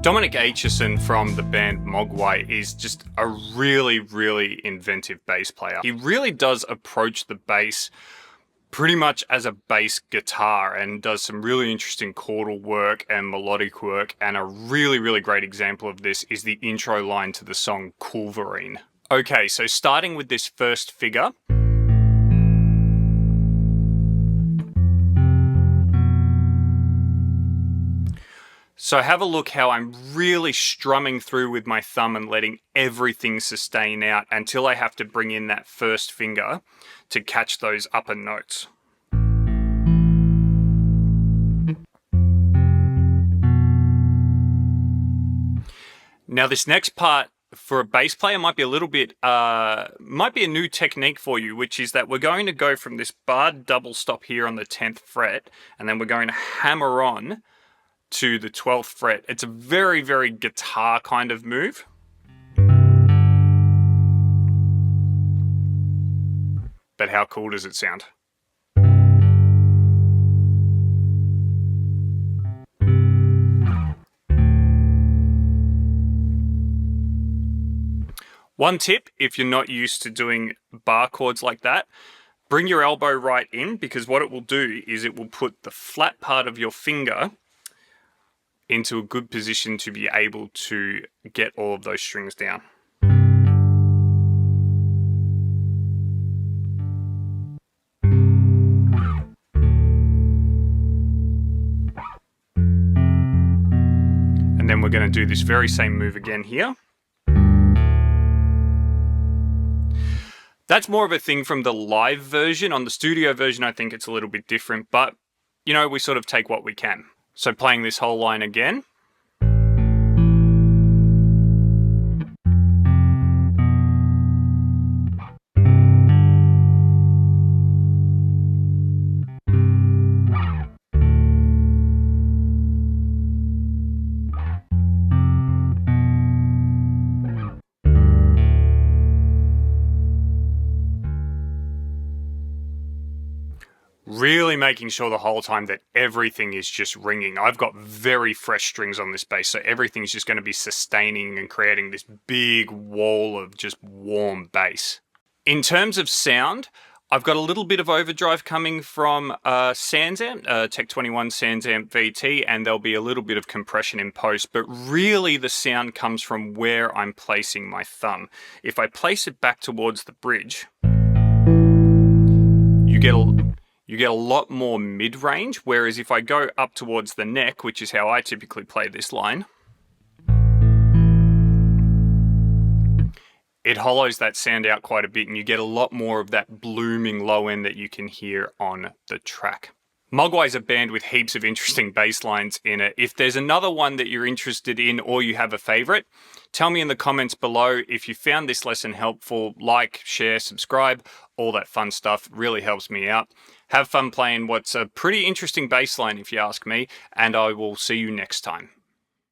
Dominic Aitchison from the band Mogwai is just a really inventive bass player. He really does approach the bass pretty much as a bass guitar and does some really interesting chordal work and melodic work, and a really great example of this is the intro line to the song Coolverine. Okay, so starting with this first figure. So have a look how I'm really strumming through with my thumb and letting everything sustain out until I have to bring in that first finger to catch those upper notes. Now this next part for a bass player might be a little bit, might be a new technique for you, which is that we're going to go from this barred double stop here on the 10th fret, and then we're going to hammer on to the 12th fret. It's a very guitar kind of move. But how cool does it sound? One tip, if you're not used to doing bar chords like that, bring your elbow right in, because what it will do is it will put the flat part of your finger into a good position to be able to get all of those strings down. And then we're going to do this very same move again here. That's more of a thing from the live version. On the studio version, I think it's a little bit different, but you know, we sort of take what we can. So playing this whole line again. Really making sure the whole time that everything is just ringing. I've got very fresh strings on this bass, so everything's just going to be sustaining and creating this big wall of just warm bass. In terms of sound, I've got a little bit of overdrive coming from SansAmp, Tech 21 SansAmp VT, and there'll be a little bit of compression in post, but really the sound comes from where I'm placing my thumb. If I place it back towards the bridge, you get a lot more mid-range, whereas if I go up towards the neck, which is how I typically play this line, it hollows that sound out quite a bit and you get a lot more of that blooming low end that you can hear on the track. Mogwai's a band with heaps of interesting bass lines in it. If there's another one that you're interested in or you have a favorite, tell me in the comments below. If you found this lesson helpful, like, share, subscribe, all that fun stuff really helps me out. Have fun playing what's a pretty interesting bass line if you ask me, and I will see you next time.